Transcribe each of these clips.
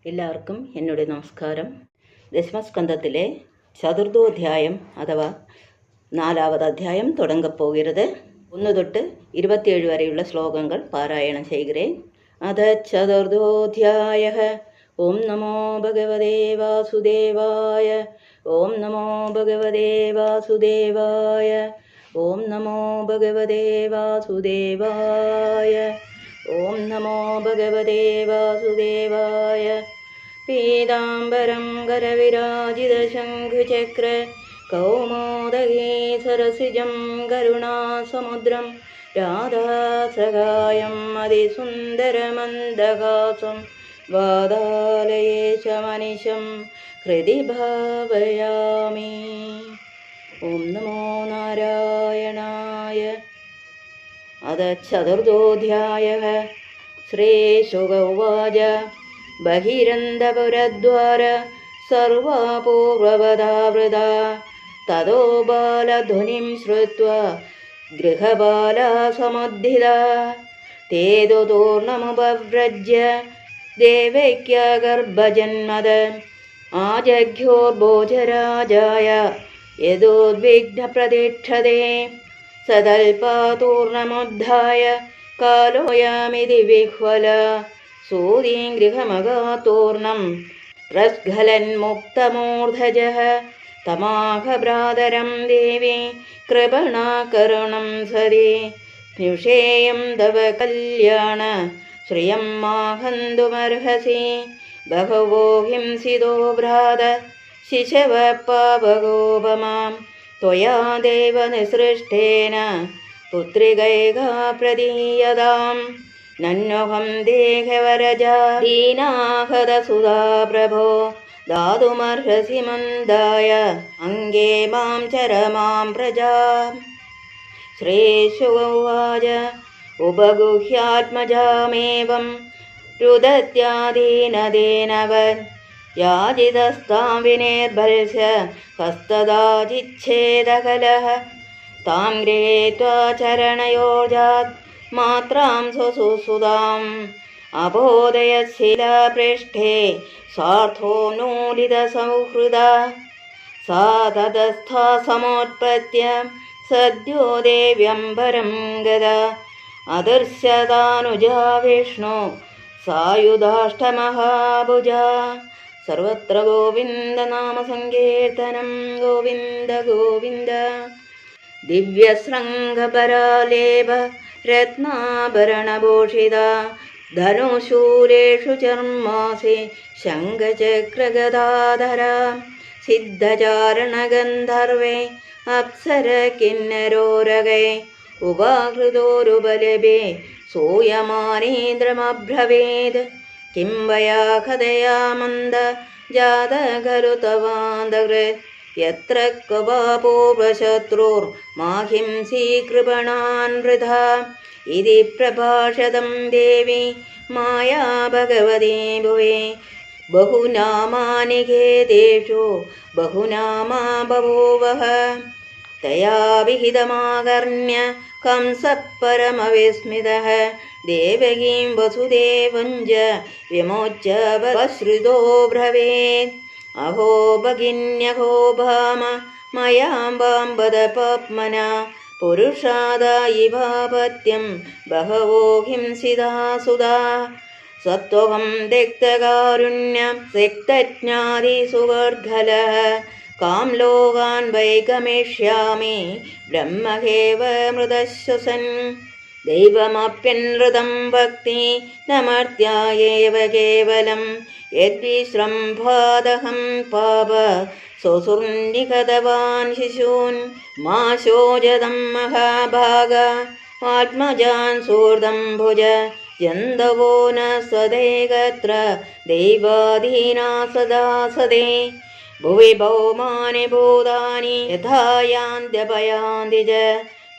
എല്ലാവർക്കും എന്നോട് നമസ്കാരം. ദശമസ്കന്ധത്തിലെ ചതുർത്ഥോധ്യായം അഥവാ 4ാമത് അധ്യായം തുടങ്ങപ്പോகிறது. 1 തൊട്ട് 27 വരെയുള്ള ശ്ലോകങ്ങൾ പാരായണം ചെയ്യുകേൻ. അധ ചതുർത്ഥോധ്യായഃ. ഓം നമോ ഭഗവതേ വാസുദേവായ. ഓം നമോ ഭഗവതേ വാസുദേവായ. ഓം നമോ ഭഗവതേ വാസുദേവായ. ഓം നമോ ഭഗവതേ വാസുദേവായ. പീതാംബരം കരവിരാജിതശംഖുചക്ര കൗമോദഗീ സരസിജം കരുണാസമുദ്രം രാധാസഹായം അതിസുന്ദരമന്ദഹാസം വാതാലയേശമനിശം ഹൃദി ഭാവയാമി. ഓം നമോ നാരായണായ. അധ ചതുർത്ഥോധ്യായഃ. ശ്രീശുക ഉവാച. ബഹിരന്തപുരദ്വാര സർവാപൂർവവധാവൃതാ തതോ ബാലധ്വനിം ശ്രുത്വാ ഗൃഹബാലാ സമുദ്ധിതാ തേതുതൂർണമുപവ്രജ്യ ദേവൈക്യഗർഭജന്മദ ആജഘ്യോർഭോജരാജായ യദോദ്വിഗ്നപ്രതിക്ഷതേ സതൽപാതൂർണമുദ്ധായ കാലോയാമിതി വിഹ്വല സൂരീം ഗൃഹമഗാതൂർണം പ്രസ്ഖലന്മുക്തമൂർധജഃ തമാഹ ഭ്രാതരം ദേവി കൃപണാകരുണം സതി സ്നുഷേയം തവ കല്യാണ ശ്രിയം മാഹന്തുമർഹസി ബഹവോ ഹിംസിതോ ഭ്രാത ശിശവ പാപഗോപമാം ത്വയാ ദേവ നിസൃഷ്ടേന പുത്രികൈകാ പ്രദീയതാം നന്വഹം ദേഹവരജാ ദീനാഹതസുധാ പ്രഭോ ദാതുമർഹസി മന്ദായ അംഗേ മാം ചരമാം പ്രജാ. ശ്രീശുക ഉവാച. ഉപഗുഹ്യാത്മജാമേവം രുദത്യാദീനദേനവൻ യാജിതസ്താം വിനിർഭൽസ്യ ഹസ്തദാജിച്ഛേദകലഃ താം ഗൃഹീത്വാ ചരണയോജാത് മാത്രാം സ്വസുസുതാം അബോധയശിലാപൃഷ്ഠേ സാർത്ഥോ നൂലിതസൗഹൃദാ സാ തതസ്ഥാ സമോത്പത്യ സദ്യോ ദേവ്യംബരം ഗദാ അദർശ്യതാനുജാ വിഷ്ണു സായുധാഷ്ടമഹാഭുജാ. സർവത്ര ഗോവിന്ദനാമസങ്കീർത്തനം. ഗോവിന്ദ ഗോവിന്ദ. ദിവ്യശൃംഗപരാലേപ രത്നാഭരണഭൂഷിത ധനുശൂലേഷു ചർമാസി ശംഖചക്രഗദാധര സിദ്ധചാരണഗന്ധർവേ അപ്സര കിന്നരോരകേ ഉപാഹൃതോരുപലഭേ സൂയമാനീന്ദ്രമബ്രവീത് കിം വയാ കഥയാ മന്ദ ജാത ഖലു തവാന്തകൃത് യത്ര ക്വപാപൂർവശത്രുർ മാഹിംസീ കൃപണാൻ വൃഥാ ഇതി പ്രഭാഷതം ദേവി മായാ ഭഗവതി ഭുവേ ബഹുനാമാനി ഖേദേഷു ബഹുനാമാ ബഭൂവഃ തയാ വിഹിതമാകർണ്യ കംസഃ പരമവിസ്മിതഃ ദേവകീം വസുദേവം ച വിമോച്യ വശ്രുതോ ബ്രവീത് അഹോ ഭഗിന്യഹോ ഭാമ മയാംബാംബദ പാപ്മന പുരുഷാദായിവാപത്യം ബഹവോ ഹിംസിതാ സുതാ സത്വഹം ദക്തകാരുണ്യം സിക്തജ്ഞാതിസുവർഘലഃ കാം ലോകാൻ വൈ ഗമിഷ്യാമി ബ്രഹ്മഹേവ മൃതശ്വസൻ ദൈവമപ്യനൃതം ഭക്തി നമർത്യായേവ കേവലം യദ്വിശ്രംഭാദഹം പാപ സ്വസുർനികതവാൻ ശിശൂൻ മാ ശോചതം മഹാഭാഗ ആത്മജാൻ സൂർദം ഭുജ ജന്തവോ ന സ്വദേകത്ര ദൈവാധീനാ സദാ സദേ ഭുവി ഭൗമാനി ഭൂതാനി യഥാ യാന്ത്യപയാന്തി ച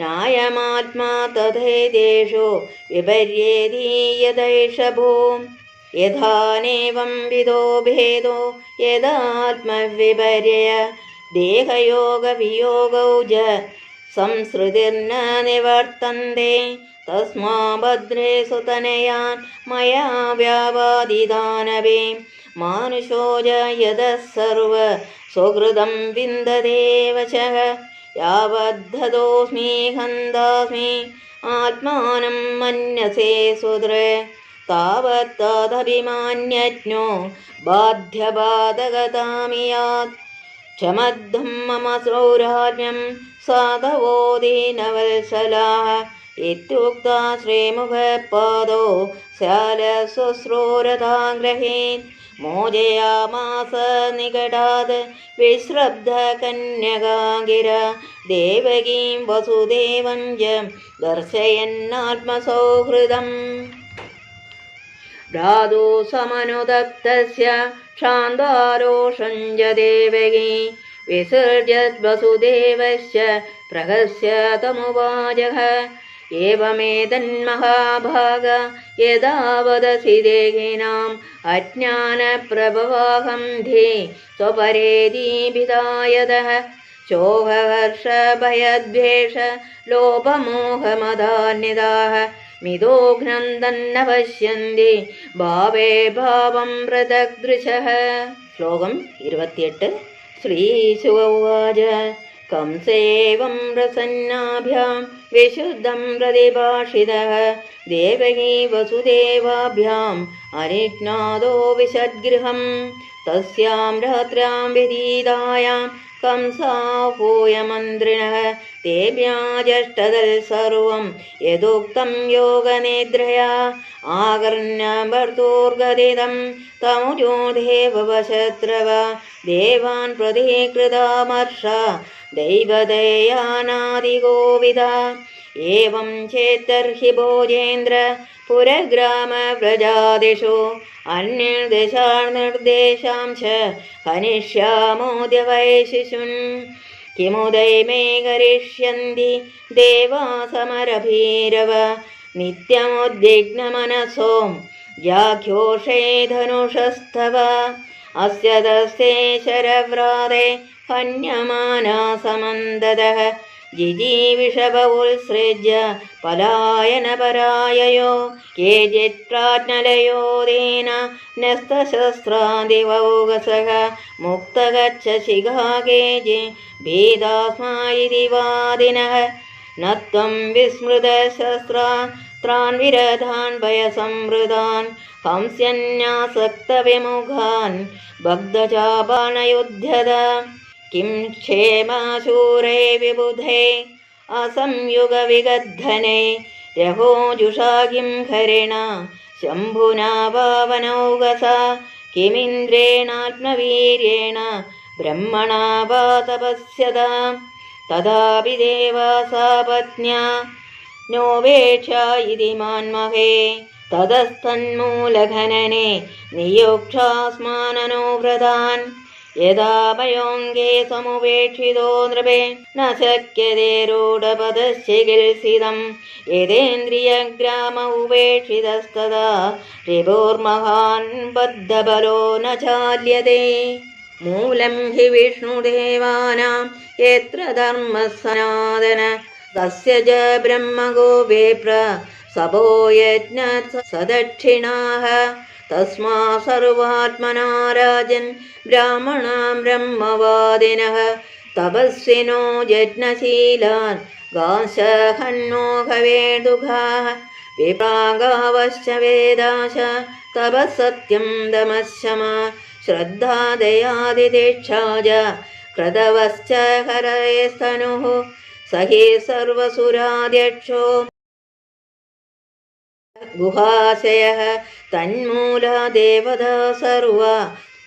നായമാത്മാ തഥൈതേഷു വിപര്യേതീയതൈഷ ഭൂം യഥാനേവം വിദോ ഭേദോ യഥാത്മവിപര്യ ദേഹയോഗ വിയോഗൗ ച സംസൃതിർന നിവർത്തന്തെ തസ്മാ ഭദ്രേ സുതനയാൻ മയാ വ്യാവാദിദാനവേ മാനുഷോ ജയതഃ സർവ സ്വകൃതം വിന്ദതേ വചഃ യാവദ്ധതോസ്മി ഹന്താസ്മി ആത്മാനം മന്യസേ സുദൃ താവത്തദഭിമാന്യജ്ഞോ ബാധ്യബാധകതാമിയാത് ക്ഷമദ്ധം മമ സൗരാജ്ഞം സാധവോ ദീനവത്സലാഃ ഇത്യുക്താ ശ്രീമുഖപാദോ ശാലശ്വശ്രൂരതാഗ്രഹീൻ മോചയാമാസ നികടാത് വിശ്രബ്ധ കന്യകാംഗിര ദേവകീം വസുദേവം ച ദർശയന്നാത്മസൗഹൃദം ഭ്രാതോ സമനുദപ്തസ്യ ക്ഷാന്താരോഷं ച ദേവകീ വിസൃജ്യത് വസുദേവസ്യ പ്രഹസ്യ തമുവാചഃ ഏവമേതന്മഹാഭാഗ യദാ വദസി ദേഹിനാം അജ്ഞാനപ്രഭവാഹം ധീ സ്വപരേദീപിതായതഃ ശോകഹർഷഭയദ്വേഷ ലോപമോഹമദാന്വിതാഃ മിതോഘ്നം തന്ന പശ്യന്തി ഭാവേ ഭാവം പൃഥഗ്ദൃശഃ. ശ്ലോകം 28. ശ്രീശുക ഉവാച कंसेवं प्रसन्नाभ्यां विशुद्धं प्रतिभाषितः देवकी वसुदेवाभ्याम् अनिज्ञातो विशद्गृहं तस्यां रात्र्यां विदीतायां कंसाहूय मन्त्रिणः तेभ्याजष्टदल् सर्वं यदुक्तं योगनिद्रया आकर्ण्य भर्तुर्गदितं तमुजो देववशत्रव देवान् प्रतीकृतामर्षा दैवदेयानादिगोविदा एवं चेत्तर्हि भोजेन्द्र पुरग्रामप्रजादिषु अन्यर्देशार्निर्देशां च हनिष्यामोऽद्य वै शिशून् किमुदय मे करिष्यन्ति देवा समरभीरव नित्यमुद्विग्नमनसो जाघ्योषे धनुषस्तव अस्य दस्ते शरव्राते हन्यमाना समन्ददः जिजीविषभ उत्सृज्य पलायनपराययो केचित् प्राज्ञलयो देन न्यस्तशस्त्रादिवौगसः मुक्तगच्छशिखा केचित् भीतास्मा इति वादिनः न त्वं विस्मृतशस्त्रान् विरधान् भयसंवृतान् हंस्यन्यासक्तविमुखान् भग्धचापानयुध्यत किं क्षेमाशूरे विबुधे असंयुगविगद्धने रहोजुषा किं हरिणा शम्भुना पावनौगसा किमिन्द्रेणात्मवीर्येण ब्रह्मणा वा तपस्यता तथापि देवासा पत्न्या नोपेक्षा इति मान्महे ततस्तन्मूलघनने नियोक्षास्माननुव्रतान् यदा भयोऽङ्गे समुपेक्षितो नृपे न शक्यते रूढपदश्चिकित्सितं यदेन्द्रियग्राम उपेक्षितस्तदा रिपुर्महान् बद्धबलो न चाल्यते मूलं हि विष्णुदेवानां यत्र धर्मः सनातन तस्य च ब्रह्मगो विप्र सभो यज्ञः सदक्षिणाः तस्मा सर्वात्मना राजन् ब्राह्मणां ब्रह्मवादिनः तपस्विनो यज्ञशीलान् गाशहन्नो हवेदुघाः विप्रागावश्च वेदाश तपःसत्यं दमश्शमा श्रद्धा दयादिदीक्षा च क्रतवश्च हरयस्तनुः स हि सर्वसुराध्यक्षो गुहाशयः तन्मूला देवता सर्वा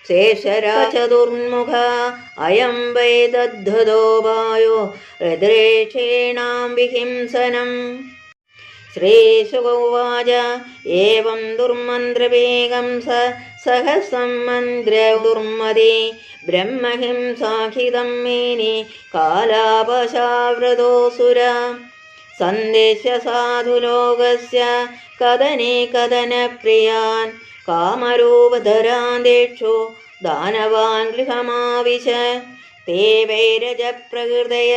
शेषराचतुर्मुखा अयं वै दद्धतो वायो हृद्रेक्षीणां विहिंसनम् श्रीशुक उवाच एवं दुर्मन्त्रवेगं सहस्रं मन्त्र्य दुर्मदे ब्रह्महिंसाखिदं मेनि कालापशावृतोऽसुरा सन्देश्य साधुलोकस्य कदने कदनप्रियान् कामरूपधरान्देक्षो दानवान् गृहमाविश ते वैरजप्रकृतय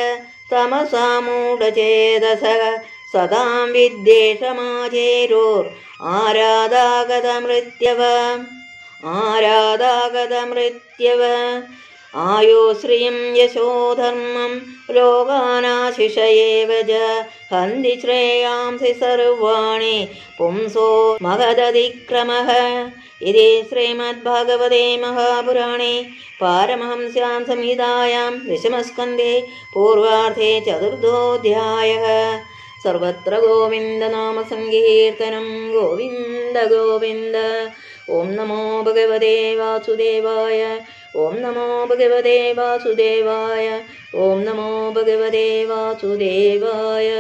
തമസാമൂഢചേതസഃ സദാം വിദ്വേഷമാചേരോർ ആരാധാഗതമൃത്യവ ആയോ ശ്രിയം യശോധർമ്മം ലോകാനാശിഷയേവ ച ഹന്തി ശ്രേയാംസി സർവാണി പുംസോ മഹദതിക്രമഃ. ഇതി ശ്രീമദ്ഭാഗവതേ മഹാപുരാണേ പാരമഹംസ്യാം സംഹിതായാം ദശമസ്കന്ധേ പൂർവാർദ്ധേ ചതുർത്ഥോऽധ്യായः. സർവത്ര ഗോവിന്ദനാമസങ്കീർത്തനം ഗോവിന്ദ ഗോവിന്ദ. ഓം നമോ ഭഗവതേ വാസുദേവായ. ഓം നമോ ഭഗവതേ വാസുദേവായ. ഓം നമോ ഭഗവതേ വാസുദേവായ.